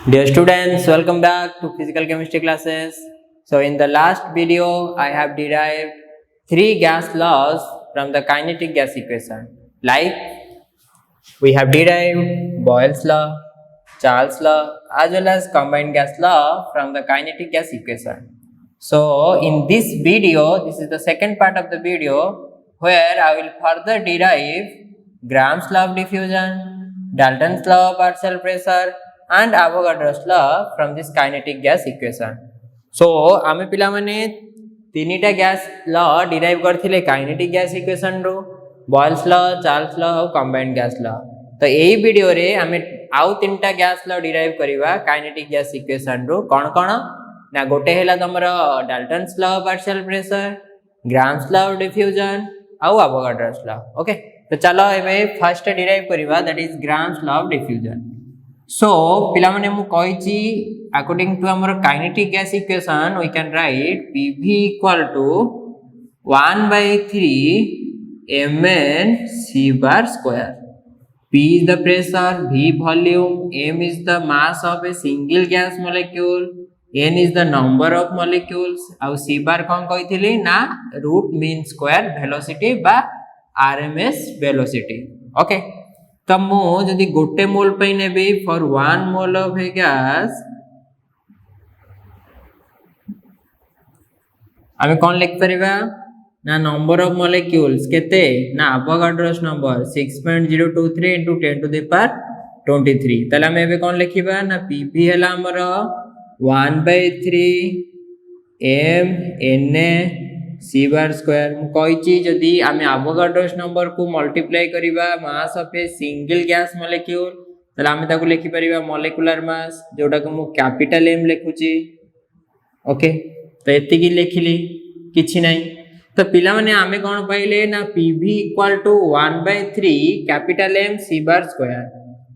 Dear students, welcome back to physical chemistry classes. So in the last video, I have derived three gas laws from the kinetic gas equation. Like we have derived Boyle's law, Charles' law, as well as combined gas law from the kinetic gas equation. So in this video, this is the second part of the video where I will further derive Graham's law of diffusion, Dalton's law of partial pressure and Avogadro's law from this kinetic gas equation. So आमे पिला माने तीनटा gas law derive करथिले kinetic gas equation रो Boyle's law, Charles law और combined gas law. तो एही video रे आमे आउ तीनटा गैस लॉ डिराइव करिवा काइनेटिक गैस इक्वेशन रो कोन कोन ना गोटे हैला तमरो Dalton's law of partial pressure, Graham's law of diffusion आउ एवोगाड्रोस लॉ. ओके, तो चलो एबे फर्स्ट डिराइव करिवा that is Graham's law of diffusion. So पिला माने मु कहिची according to our kinetic gas equation we can write PV equal to 1 by 3 mn c bar square. P is the pressure, V volume, m is the mass of a single gas molecule, n is the number of molecules और c bar कौन कहिथिली ना root mean square velocity बा RMS velocity. Okay, तो मु जदि गोटे mole पे नेबी for 1 mole of a gas आमे कोन लिख परिबा ना नंबर ऑफ मॉलिक्यूल्स केते ना Avogadro's number 6.023 into 10 to the power 23. तले आमे एबे कोन लिखिबा ना पीवी हैला हमर 1/3 m na c bar square. मु कहिची जदि आमे एवोगाड्रोस नंबर को मल्टीप्लाई करिबा mass of a single gas molecule तले आमे ताको लिखि परिबा मॉलिक्यूलर मास जोटा को मु कैपिटल M लिखुची. ओके, तो एति की लिखिली किछि नै. तो पिला माने आमे कोन पाइले ना PV equal to 1/3 capital M c bar square.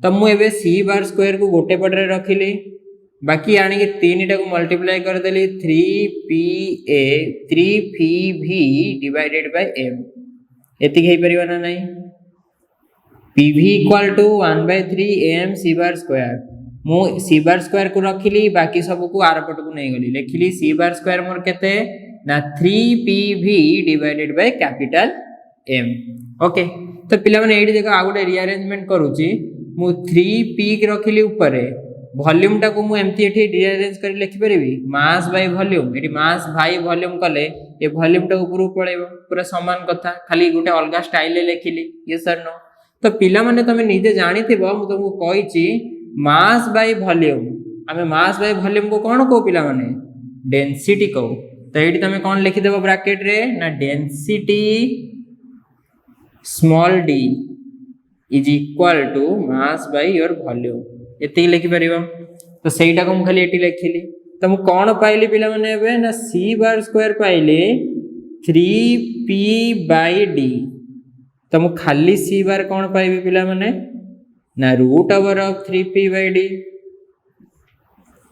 तो मु एबे c bar square को गोटे पटरे रखिली बाकी आने के तीनटा को मल्टीप्लाई कर देली 3PA 3PV divided by M. एति हेई परिबा ना नै. PV equal to 1/3 m c bar square. मु c bar square को रखिली बाकी सब को आर पट को नै गली लिखिली c bar square मोर केते ना 3PV divided by capital M. Okay, तो पिला माने एडी देखो आ गोटे रीअरेंजमेंट करूची मु 3P के रखिली ऊपर वॉल्यूम टा को मु एमती एठी रीअरेंज कर लिखि परिबी मास बाय वॉल्यूम. एठी मास बाय वॉल्यूम कले ए वॉल्यूम टा ऊपर पळेबो पूरा समान कथा खाली गोटे अलगा स्टाइल ले लिखिली. Yes sir no. तो पिला माने तमे निजे जानि थिबो मु तुमको कहिची मास बाय वॉल्यूम आमे मास बाय वॉल्यूम को कोन को पिला माने डेंसिटी को. तो एठी तमे कोन लिखि देबो ब्रैकेट रे ना density small d is equal to mass by your volume. एति लिखि परिबो. तो सेटा को हम खाली एटी लिखिली. तो मु कोन पाइली पिला माने एबे ना c bar square पाइली 3p by d. तो मु खाली c bar कोन पाइबी पिला माने ना root over of 3p by d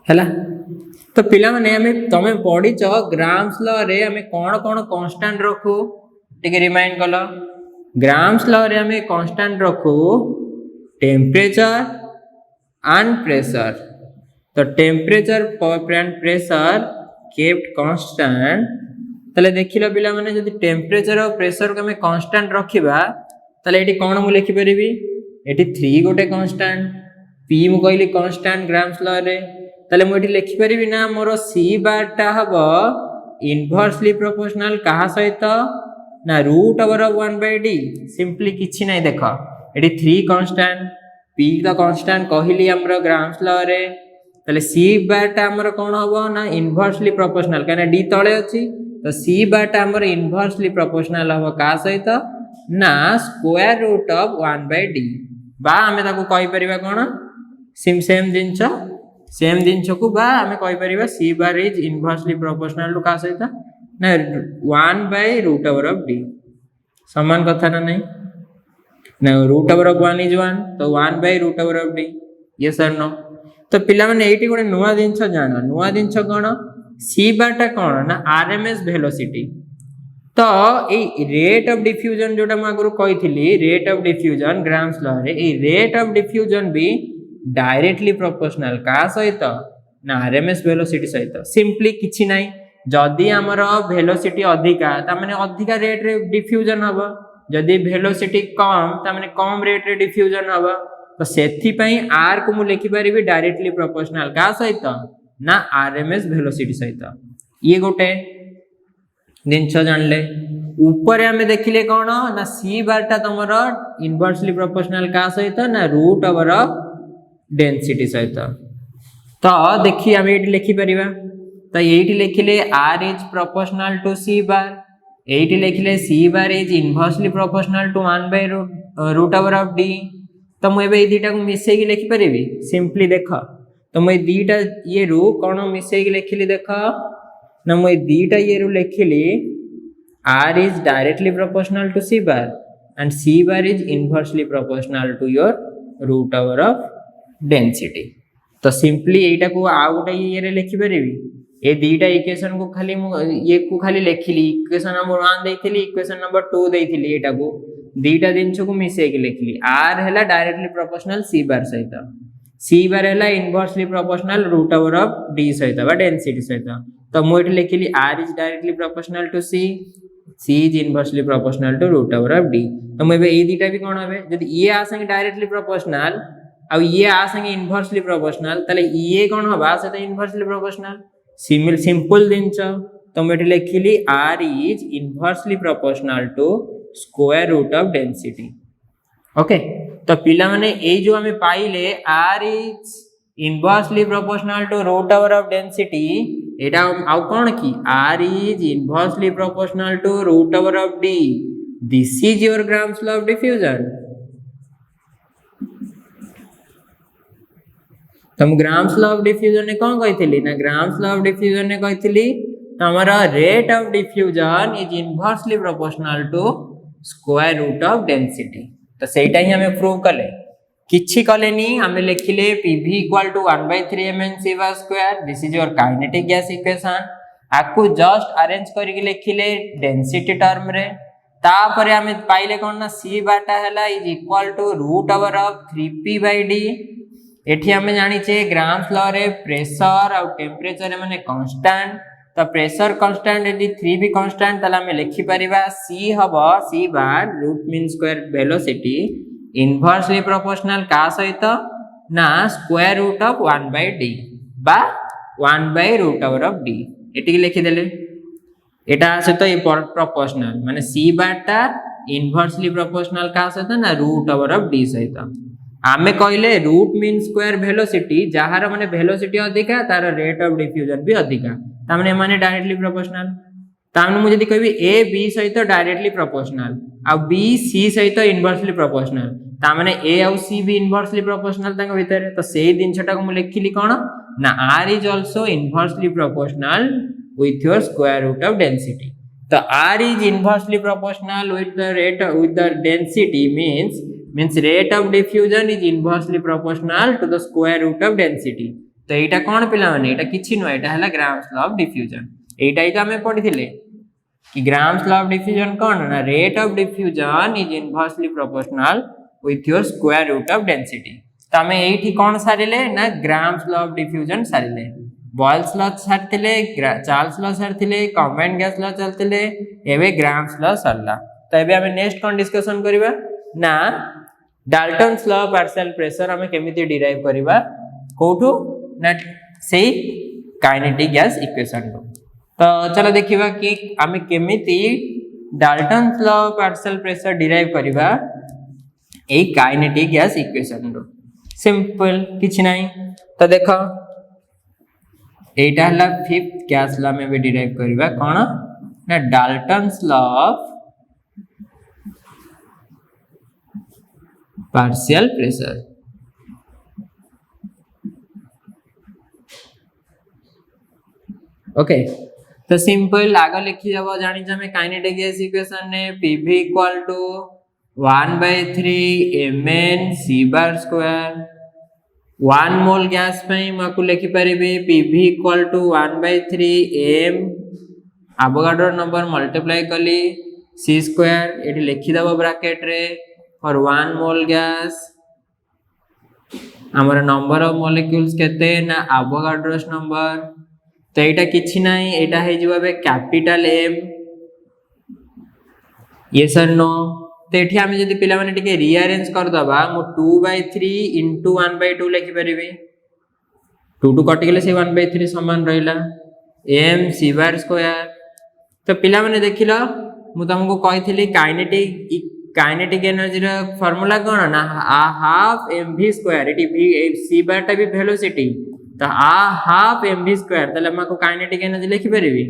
हैला. तो पिला माने हमें तमे पढी छ ग्राम्स लॉ रे हमें कोन कोन कांस्टेंट रखू टिके रिमाइंड कलो. ग्राम्स लॉ रे हमें कांस्टेंट रखू टेम्परेचर and pressure. तो temperature and pressure kept constant. तले देखिलो पिला माने जदि टेम्परेचर और प्रेशर को हमें कांस्टेंट रखिबा तले एठी कोन मु लिखि परिबी एठी 3 गोटे कांस्टेंट p मु कहली कांस्टेंट ग्राम्स लॉ रे. तले मु एठी लिखि परिबी ना मोर c bar टा हबो इनवर्सली प्रोपोर्शनल कहा सहित ना root over of 1/d. Simply किछि नै देखो एठी 3 कांस्टेंट P द कांस्टेंट कहली हमरो ग्राम्स लॉ रे. तले c bar टा हमरो कोन हबो ना इनवर्सली प्रोपोर्शनल काना d तळे अछि. तो c bar टा हमरो इनवर्सली प्रोपोर्शनल हबो का सहित ना स्क्वायर रूट ऑफ 1/d बा हमें ताको कहि परिबा कोन सेम जिंचो को बा हमें कहि परिबा c bar is inversely proportional to का सहित ना 1/रूट ओवर ऑफ d. समान कथा ना नहीं ना रूट ओवर ऑफ 1 इज 1. तो 1/रूट ओवर ऑफ d. यस और नो. तो पिला माने एठी गोटे नुवा जिंस जानो नुवा जिंस कोन c bar टा कोन ना RMS वेलोसिटी. तो ए रेट ऑफ डिफ्यूजन जोटा म आगु कहिथिली rate of diffusion Graham's law रे ए रेट ऑफ डिफ्यूजन भी डायरेक्टली प्रोपोर्शनल का सहित ना आरएमएस वेलोसिटी सहित सिंपली किछि नाही जदि हमर वेलोसिटी अधिका ता माने अधिका रेट रे डिफ्यूजन हबो जदि वेलोसिटी कम ता माने कम रेट रे डिफ्यूजन हबो तो सेथि पई आर को मु लिखि परिबी डायरेक्टली प्रोपोर्शनल का सहित ना आरएमएस वेलोसिटी सहित ये गोटे जिनछ जानले ऊपर आमे देखिले कोन ना सी बारटा तमर इनवर्सली प्रोपोर्शनल का सहित ना रूट ओवर डेंसिटी सहित तो देखि आमे एठी लिखि परिबा तो एठी लिखिले r is proportional to c bar एठी लिखिले c बार is inversely proportional to 1 by root over of d तो मु एबे ए दीटा को मिसै कि लिखि परिबी सिंपली देखो तो मु दीटा ये रू कोन मिसै कि लिखिली देखो ना मु दीटा ये रू लिखिली r is directly proportional to c bar and c bar is inversely proportional to your root over of density तो सिंपली एटा को आ गोटे ये रे लिखि परिबी ए दीटा इक्वेशन को खाली ये को खाली लिखिली इक्वेशन नंबर 1 देइथिली इक्वेशन नंबर 2 देइथिली एटा को दीटा जिंस को मिसे के लिखिली r हैला डायरेक्टली प्रोपोर्शनल c bar सहित c bar हैला inversely proportional root over of d सहित बा डेंसिटी सहित तो मु एठी लिखिली r is directly proportional to c is inversely proportional to root over of d तो मैं ए दीटा भी कोन हबे जदी ये आ संगे डायरेक्टली प्रोपोर्शनल आ ये आ संगे इनवर्सली प्रोपोर्शनल तले ये कोन हबा से तो इनवर्सली प्रोपोर्शनल सिंपल दिनछ तो मैं लिखिली r is inversely proportional to square root of density okay तो पिला माने ए जो हमें पाइले r is inversely proportional to root over of density एटा आउ कोन की r is inversely proportional to root over of d this is your Gram's law of diffusion तुम Gram's law of diffusion ने कोन कहितली ना Gram's law of diffusion ने कहितली हमारा rate of diffusion is inversely proportional to square root of density तो सेटा ही हमें prove करले किछि कलेनी हमें लिखिले pv equal to 1/3 mn c bar square this is your kinetic gas equation आकु जस्ट अरेंज करके लिखिले डेंसिटी टर्म रे तापरे हमें पाइले कोन ना c बाटा हैला is equal to root over of 3p/d एठी हमें जानि छे ग्राम्स लॉ रे प्रेशर और टेंपरेचर माने कांस्टेंट तो प्रेशर कांस्टेंट यदि 3 भी कांस्टेंट तला हमें लिखि परिबा c हबो c bar root mean square velocity inversely proportional का सहित ना स्क्वायर रूट ऑफ 1/d बा 1/रूट ओवर ऑफ d एटी लिखि देले एटा सहित ये प्रोपोर्शनल माने c बारटा इनवर्सली प्रोपोर्शनल का सहित ना रूट ओवर ऑफ d सहित आमे कहले रूट मीन स्क्वायर वेलोसिटी जहार माने वेलोसिटी अधिका तार रेट ऑफ डिफ्यूजन भी अधिका ता माने माने डायरेक्टली प्रोपोर्शनल ता माने मु जदी कहबी a b सहित डायरेक्टली प्रोपोर्शनल आ b c सहित इनवर्सली प्रोपोर्शनल ता माने a और c भी इनवर्सली प्रोपोर्शनल तांग भीतर तो सेही दिनछटा को मु लिखिली कोन ना r is also inversely proportional with your square root of density तो r is inversely proportional with the density means rate of diffusion is inversely proportional to the square root of density तो एटा कोन पिला माने एटा किछि न एटा हला grams law of diffusion एटा ही तो हमें पढिथिले कि ग्राम्स लॉ ऑफ डिफ्यूजन कोन ना rate of diffusion is inversely proportional with your square root of density तो हमें एठी कोन सारिले ना ग्राम्स लॉ ऑफ डिफ्यूजन सारिले बॉयल्स लॉ सारथिले चार्ल्स लॉ सारथिले कॉमन गैस लॉ चलथिले एबे ग्राम्स लॉ सरला तो एबे हमें नेक्स्ट कोन डिस्कशन करिबा ना Dalton's law of partial pressure हमें केमिति डिराइव करिबा कोठो ना सेही काइनेटिक गैस इक्वेशन को तो चलो देखिबा कि हमें केमिति Dalton's law of partial pressure derive करिबा ए काइनेटिक गैस इक्वेशन रो सिंपल किछ नाही तो देखो एटा हला फिफ्थ गैस लॉ में भी डिराइव करिबा कोन ना Dalton's law of partial pressure okay तो सिंपल आगे लिखि जाबो जानि जे हमें काइनेटिक गैस इक्वेशन ने pv equal to 1/3 mn c bar square 1 mole gas पई माकु लिखि परिबे pv equal to 1/3 m Avogadro number multiply कली c स्क्वायर एठी लिखि दबो ब्रैकेट रे फॉर 1 मोल गैस आमर नंबर ऑफ मॉलिक्यूल्स केते ना एवोगाड्रोस नंबर तो एटा किछि नाही एटा हे जिवो बे कैपिटल एम यस और नो तो एठी आमे जदी पिला माने टिके रीअरेंज कर दबा मु 2/3 * 1/2 लिखि परिबे 2 कटि गेले से 1/3 समान रहिला m c बार स्क्वायर तो पिला माने देखिलो मु तुमको कहिथिली काइनेटिक एनर्जी रो फार्मूला कोन ना half mv square eighty v c बार टा भी वेलोसिटी तो हाफ mv स्क्वायर तले माको काइनेटिक एनर्जी लिखि परिबी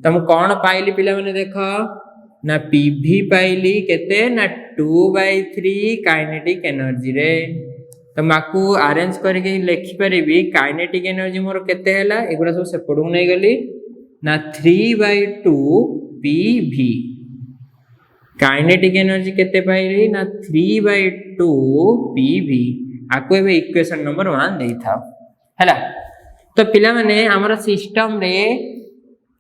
तुम कोन पाइली पिला माने देखो ना pv पाइली केते ना 2/3 काइनेटिक एनर्जी रे तो माकू अरेंज करके लिखि परिबी काइनेटिक एनर्जी मोर केते हैला एगुडा सब सेपडू नै गली ना 3/2 pv काइनेटिक एनर्जी केते पाइली ना 3/2 pv आको एबे इक्वेशन नंबर 1 देई था हैला तो पिला माने हमर सिस्टम रे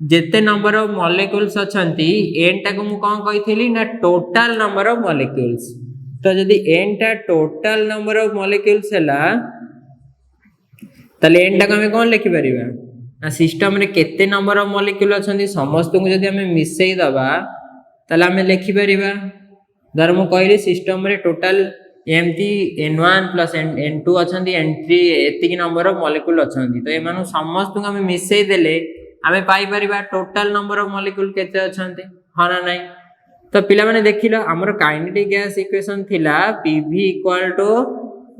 जेते नंबर ऑफ मॉलिक्यूल्स अछंती n टा को मु कोन कहिथिली ना टोटल नंबर ऑफ मॉलिक्यूल्स तो जदी n टा टोटल नंबर ऑफ मॉलिक्यूल्स हैला तले n टा को हम कोन लिखि परिबा ना सिस्टम रे केते नंबर ऑफ मॉलिक्यूल अछंती समस्त को जदी हम मिसई दबा तले हम लिखि परिबा धर मु कहली सिस्टम रे टोटल एमती n1 प्लस n2 अछंती n3 एतिकी नंबर ऑफ मॉलिक्यूल अछंती तो एमानु समस्त को हम मिसई देले हमें पाई परिबा टोटल नंबर ऑफ मॉलिक्यूल केते अछंती हां ना नहीं तो पिला माने देखिलो हमर काइनेटिक गैस इक्वेशन थिला pv =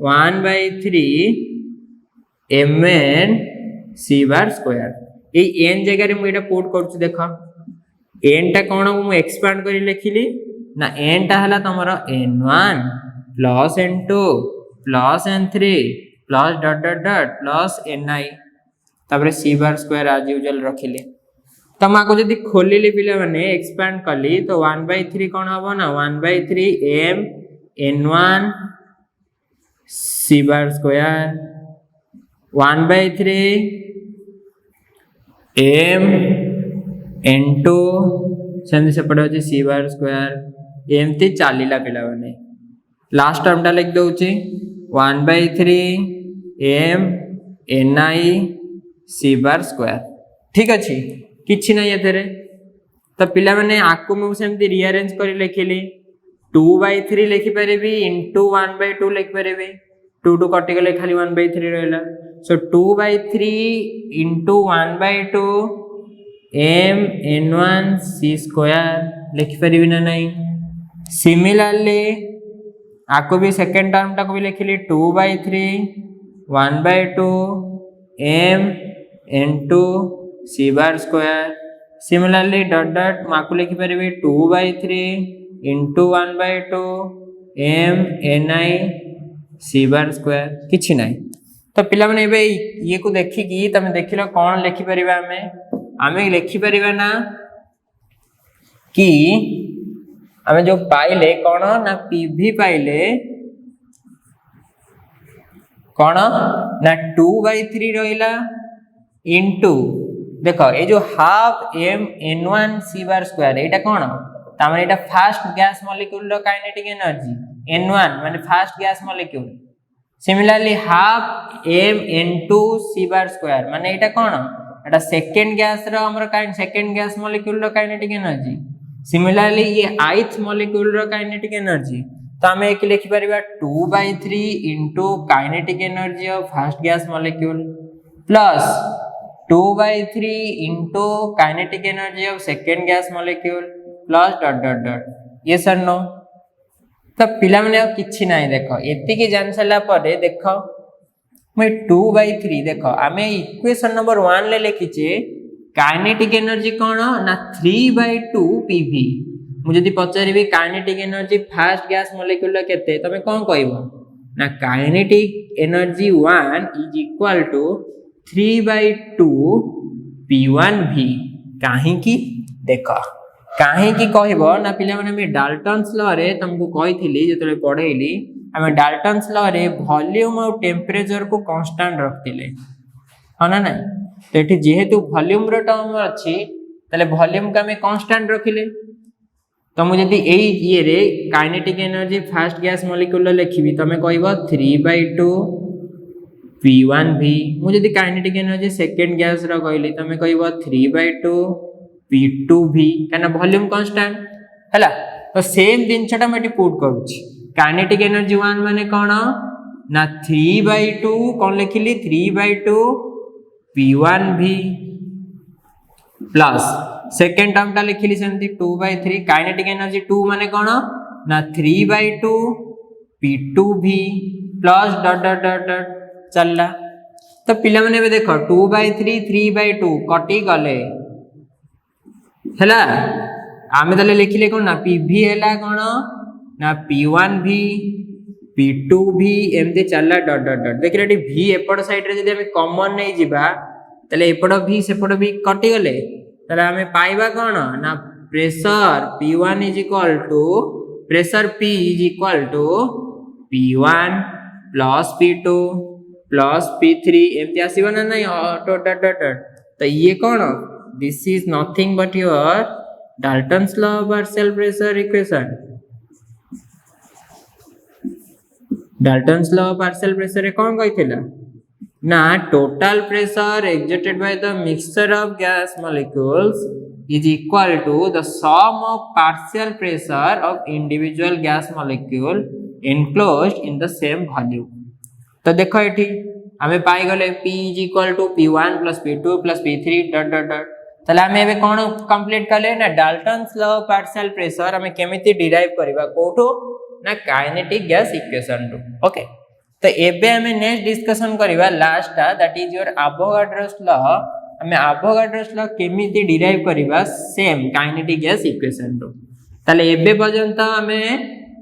1/3 mn c bar square ए n जगह रे मु एटा पुट करछु देखो n टा कोन मु एक्सपांड करी लिखिली ना n टा हला तमरो n1 plus n2 plus n3 plus dot dot dot plus ni तापर c बार स्क्वायर आज यूजुअल रखिले तो माको जदी खोलिली पिला माने एक्सपांड कली तो 1/3 कोन हबो ना 1/3 m n1 c bar square 1/3 m n2 same से पड़े होची c बार स्क्वायर एमती चालीला पिला माने लास्ट टर्म टा लिख दोची 1/3 m ni c bar square ठीक अछि किछि नै एथरे तो पिला माने आकु मु सेमती रीअरेंज करी लिखिली 2/3 लिखि परबी इनटू 1/2 लिखि परबी 2 कटि गेले खाली 1/3 रहला सो 2/3 into 1/2 m n1 c square लिखि परबी ना नहीं सिमिलरली आकु भी सेकंड टर्म टा को भी लिखिली 2/3 1/2 m n2 c bar square similarly dot dot माकु लिखि परबे 2/3 into 1/2 m ni c bar square किछि नाही तो पिला माने एबे ये को देखि कि तमे देखिलो कोन लिखि परिबा हमें लिखि परिबा ना कि हमें जो पाइले कोन ना pv पाइले कोन ना 2/3 रहिला इनटू देखो ये जो half m n1 c bar square एटा कोन ता माने एटा फास्ट गैस मॉलिक्यूल रो काइनेटिक एनर्जी n1 माने fast gas molecule similarly half m n2 c bar square माने एटा कोन एटा सेकंड गैस रो हमर सेकंड गैस मॉलिक्यूल रो काइनेटिक एनर्जी सिमिलरली ये ith molecule रो kinetic energy तो हमें एक लिखि परिबा 2/3 into kinetic energy of fast gas molecule plus 2/3 into kinetic energy of second gas molecule plus dot dot dot yes or no तो पिला माने किछि नाही देखो एति के जान सला परे देखो मैं 2/3 देखो आमे इक्वेशन नंबर 1 ले लिखिचे काइनेटिक एनर्जी कोन ना 3/2 pv मु जदी पचारिबी kinetic energy first gas molecule केते तमे कोन कहबो ना kinetic energy 1 is equal to 3/2 p1v काहे की देखो काहे की कहबो ना पिला माने मैं डाल्टन्स लॉ रे तुमको कहिथिली जेतले पढैली हमें डाल्टन्स लॉ रे वॉल्यूम और टेंपरेचर को कांस्टेंट रखतिले हना ना तो एठी जेहेतु वॉल्यूम रो टर्म अछि तले वॉल्यूम का में कांस्टेंट रखिले तो मु जदी एई ये रे kinetic energy first gas molecule लिखिबी तमे कहबो 3/2 P1V मुझे काइनेटिक एनर्जी सेकेंड गैस रा कहली तमे कहबो 3/2 P2V काना वॉल्यूम कांस्टेंट हैला तो सेम जिनछटा मैं पुट करूची काइनेटिक एनर्जी 1 माने कोन ना 3/2 कोन लिखिली 3/2 P1V प्लस सेकेंड टर्म टा लिखिली सेमती 2/3 काइनेटिक एनर्जी 2 माने कोन ना 3/2 P2V plus dot dot dot dot चलला तो पिला माने बे देखो 2/3 3/2 कटी गले हैला आमे तले लिखिले कोन ना PV हैला कोन ना P1V P2V एमती चलला डॉट डॉट डॉट देखिले एटी V एपड साइड रे जदि हमें कॉमन नै जिबा तले एपड V सेपड V कटी गले तले हमें पाइबा कोन ना pressure P1 pressure P P1 plus P2 plus P3 एमती आसीबो ना नहीं ऑटो डॉट डॉट तो ये कौन this is nothing but your Dalton's law of partial pressure equation Dalton's law of partial pressure रे कौन कहिथिला ना total pressure exerted by the mixture of gas molecules is equal to the sum of partial pressure of individual gas molecule enclosed in the same volume तो देखो एठी हमें पाई गले P P1 P2 P3 dot dot dot तले हमें एबे कोन complete करले ना Dalton's law of partial pressure हमें केमिति डिराइव करबा कोठो ना kinetic gas equation two okay तो एबे हमें नेक्स्ट डिस्कशन करबा last that is your Avogadro's law हमें एवोगाड्रोस लॉ केमिति डिराइव करबा same kinetic gas equation two तले एबे पर्यंत हमें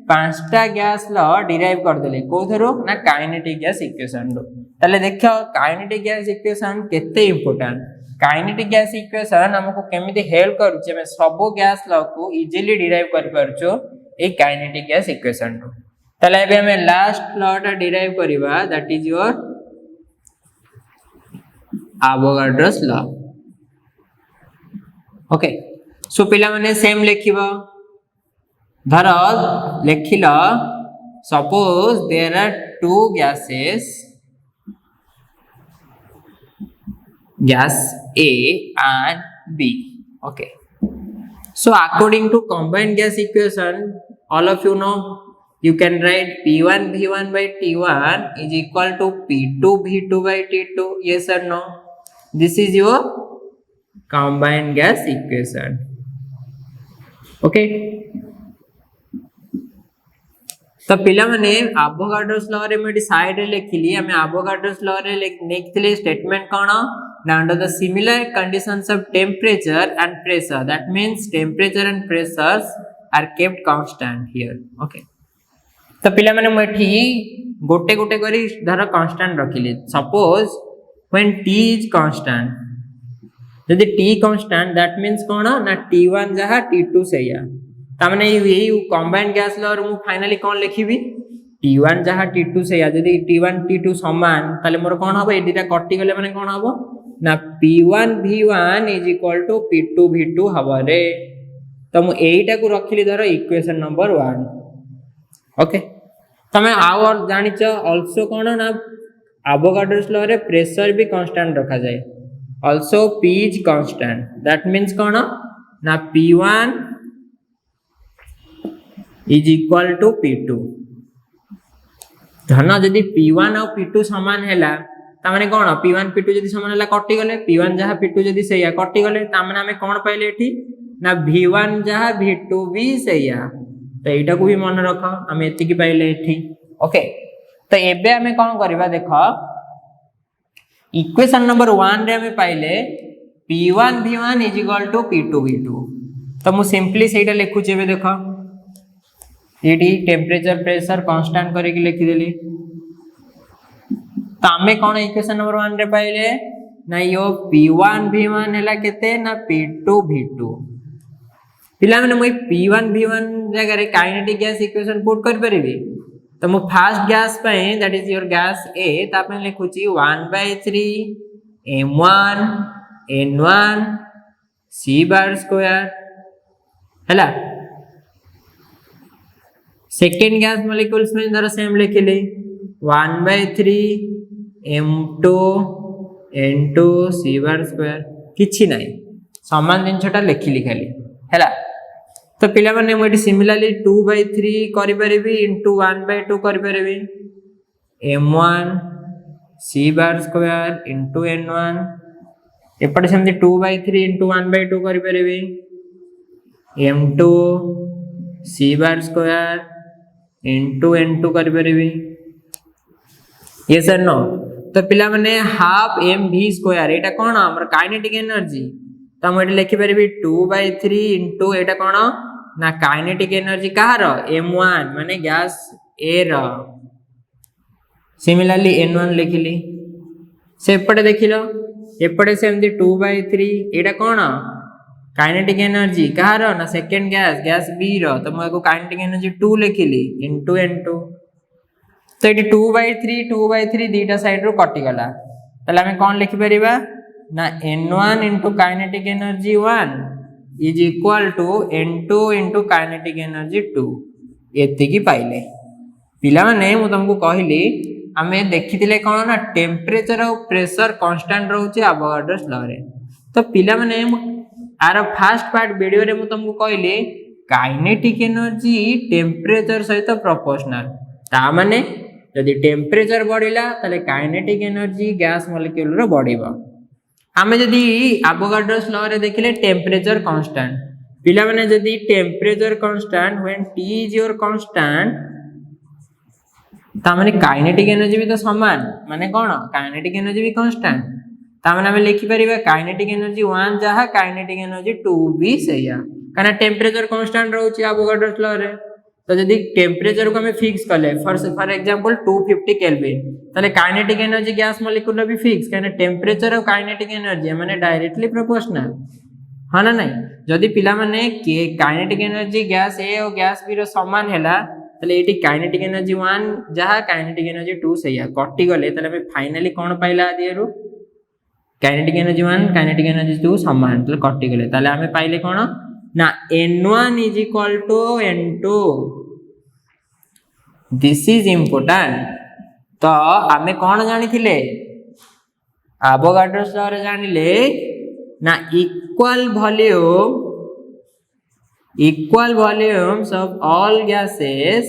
पांचटा गैस लॉ डिराइव कर देले कोथरो ना काइनेटिक गैस इक्वेशन रो तले देखो काइनेटिक गैस इक्वेशन केते इंपोर्टेंट काइनेटिक गैस इक्वेशन हमको केमिति हेल्प करूचे मैं सब गैस लॉ को इजीली डिराइव कर परछो ए काइनेटिक गैस इक्वेशन रो तले एबे हमें लास्ट लॉ टा डिराइव करबा that is your Avogadro's law okay so पिला माने सेम लिखिबो धर लिखिल suppose there are two gases gas A and B okay so according to combined gas equation all of you know you can write P1 V1 by T1 is equal to P2 V2 by T2 yes or no this is your combined gas equation okay तो पिला माने Avogadro's law रे मेडी side रे लिखिली हमें Avogadro's law रे लिखथिले statement कोन ना under the similar conditions of temperature and pressure that means temperature and pressures are kept constant here okay तो पिला माने मठी गोटे गोटे करी धर कांस्टेंट रखिले suppose when t is constant यदि t कांस्टेंट दैट मींस कोन ना t1 जहा t2 सेया तामने यही कंबाइंड गैस लॉ रे मु फाइनली कोन लिखिबी T1 जहा T2 से या यदि T1 T2 समान ताले मोर कोन हबो एडिटा कटि गले माने कोन हबो ना P1 V1 = P2 V2 हबो रे तो मु एइटा को रखिली धर इक्वेशन नंबर 1 ओके तमे आवर जानिच आल्सो कोन ना एवोगाड्रोस लॉ रे प्रेशर भी कांस्टेंट रखा जाए also P is constant that means कोन ना P1 is equal to P2 धन जदि P1 और P2 समान हैला ता माने कोन P1 P2 जदि समान हैला कटि गले P1 जहा P2 जदि सेया कटि गले ता माने हमें कोन पाइले एठी ना V1 जहा V2 भी सेया तो एटा को भी मन रख हमें एति की पाइले एठी ओके तो एबे हमें कोन करबा देखो इक्वेशन नंबर 1 रे हमें पाइले P1 V1 = P2 V2 तो मु सिंपली सेटा लिखु जेबे देखो एडी टेंपरेचर प्रेशर कांस्टेंट करके लिखि देली तामे कोन इक्वेशन नंबर 1 रे पाइले ना यो P1 V1 हैला केते ना P2 V2 पिला माने मई P1 V1 जगह रे काइनेटिक गैस इक्वेशन पुट कर परबी तो मु फर्स्ट गैस पे that is your gas A तापन लिखुची 1/3 m1 n1 c² हैला सेकेंड गैस मॉलिक्यूल्स में जरा same लिखिले 1/3 m2 n2 c bar square किछि नाही समान जिनछटा लेखिली खाली हैला। तो पिला माने मोटी सिमिलरली 2/3 करि परिबी इनटू 1/2 करि परिबी m1 c bar square into n1 एपटे सेमती 2/3 इनटू 1/2 करि परिबी m2 c bar square into n2 करि परिबी यस और नो। तो पिला माने हाफ mv स्क्वायर एटा कोन हमर काइनेटिक एनर्जी तो हम एटा लिखि परिबी 2/3 इनटू एटा कोन ना काइनेटिक एनर्जी कहार m1 माने गैस a रो सिमिलरली n1 लिखिली से एपटे देखिलो एपटे सेमती 2/3 एटा कोन काइनेटिक एनर्जी कहार ना सेकंड गैस b रो तो मको काइनेटिक एनर्जी 2 लिखिली इनटू n2 तो ये 2/3 दीटा साइड रो कटि गला तले हमें कौन लिखि परिबा ना n1 into kinetic energy 1 is equal to n2 into kinetic energy 2 एति की पाइले पिला माने मु तुमको कहिली हमें देखिथिले कोन ना टेंपरेचर और प्रेशर कांस्टेंट रहउची एवोगाड्रोस लॉ रे। तो पिला माने आर फर्स्ट पार्ट वीडियो रे मु तुमको कहिली काइनेटिक एनर्जी टेंपरेचर सहित प्रोपोर्शनल ता माने यदि टेम्परेचर बढ़िला ताले काइनेटिक एनर्जी गैस मॉलिक्यूल रो बढ़िबो। हमें जदि एवोगाड्रोस लॉ रे देखिले टेम्परेचर कांस्टेंट पिला माने जदि temperature constant when T is your constant ता माने काइनेटिक एनर्जी भी तो समान माने कोन काइनेटिक एनर्जी भी कांस्टेंट ता माने हम लिखि परिबा काइनेटिक एनर्जी 1 जहा काइनेटिक एनर्जी 2 भी सहीया काना टेम्परेचर कांस्टेंट रहउची एवोगाड्रोस लॉ रे। तो यदि टेम्परेचर को हमें फिक्स कले फॉर एग्जांपल 250 केल्विन ताले काइनेटिक एनर्जी गैस मॉलिक्यूल भी फिक्स काने टेम्परेचर और काइनेटिक एनर्जी माने डायरेक्टली प्रोपोर्शनल हां ना नहीं। जदि पिला माने के काइनेटिक एनर्जी गैस ए और गैस बी रो समान हैला ताले एटी काइनेटिक एनर्जी 1 जहा काइनेटिक एनर्जी 2 सहीया कटि गले ताले हमें फाइनली कोन पाइला दियरु काइनेटिक एनर्जी 1 काइनेटिक एनर्जी 2 समान ताले कटि गले ताले हमें पाइले कोन ना n1 is equal to n2 this is important। तो आमे कौन जानी थिले एवोगाड्रोस लॉ रे जानिले ना equal volumes of all gases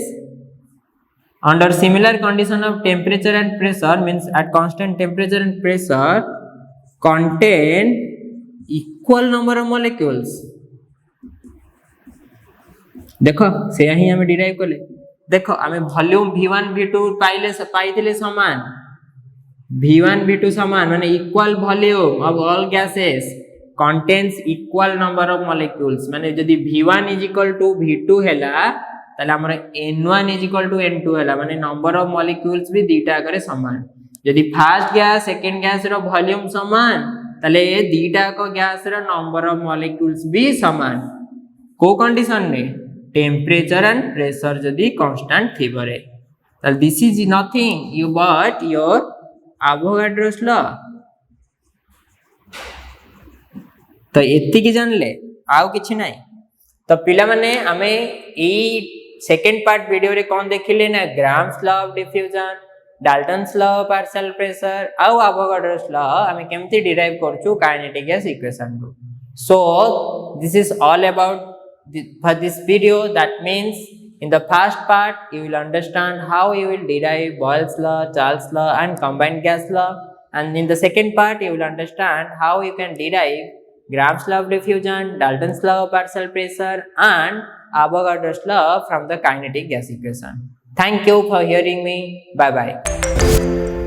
under similar condition of temperature and pressure means at constant temperature and pressure contain equal number of molecules। देखो से ही हमें डिराइव करले देखो हमें वॉल्यूम v1 v2 पाइथिले समान v1 v2 समान माने equal volume of all gases contains equal number of molecules माने यदि v1 is equal to v2 हैला ताले हमर n1 is equal to n2 हैला माने नंबर ऑफ मॉलिक्यूल्स भी दीटा करे समान। यदि फर्स्ट गैस सेकंड गैस रो वॉल्यूम समान ताले ए दीटा को गैस रो नंबर ऑफ मॉलिक्यूल्स भी समान को कंडीशन ने टेम्परेचर एंड प्रेशर जदि कांस्टेंट थिबरे ताल this is nothing you but your Avogadro's law. तो एति की जानले आउ किछि नाही। तो पिला माने हमें ई सेकंड पार्ट वीडियो रे कोन देखिले ना Graham's law of diffusion Dalton's law of partial pressure आउ एवोगाड्रोस लॉ हमें केमति डिराइव करछु काइनेटिक गैस इक्वेशन रो। So this is all about for this video। that means in the first part you will understand how you will derive Boyle's law, Charles law and combined gas law, and in the second part you will understand how you can derive Gram's law of diffusion, Dalton's law of partial pressure and Avogadro's law from the kinetic gas equation। Thank you for hearing me। Bye bye।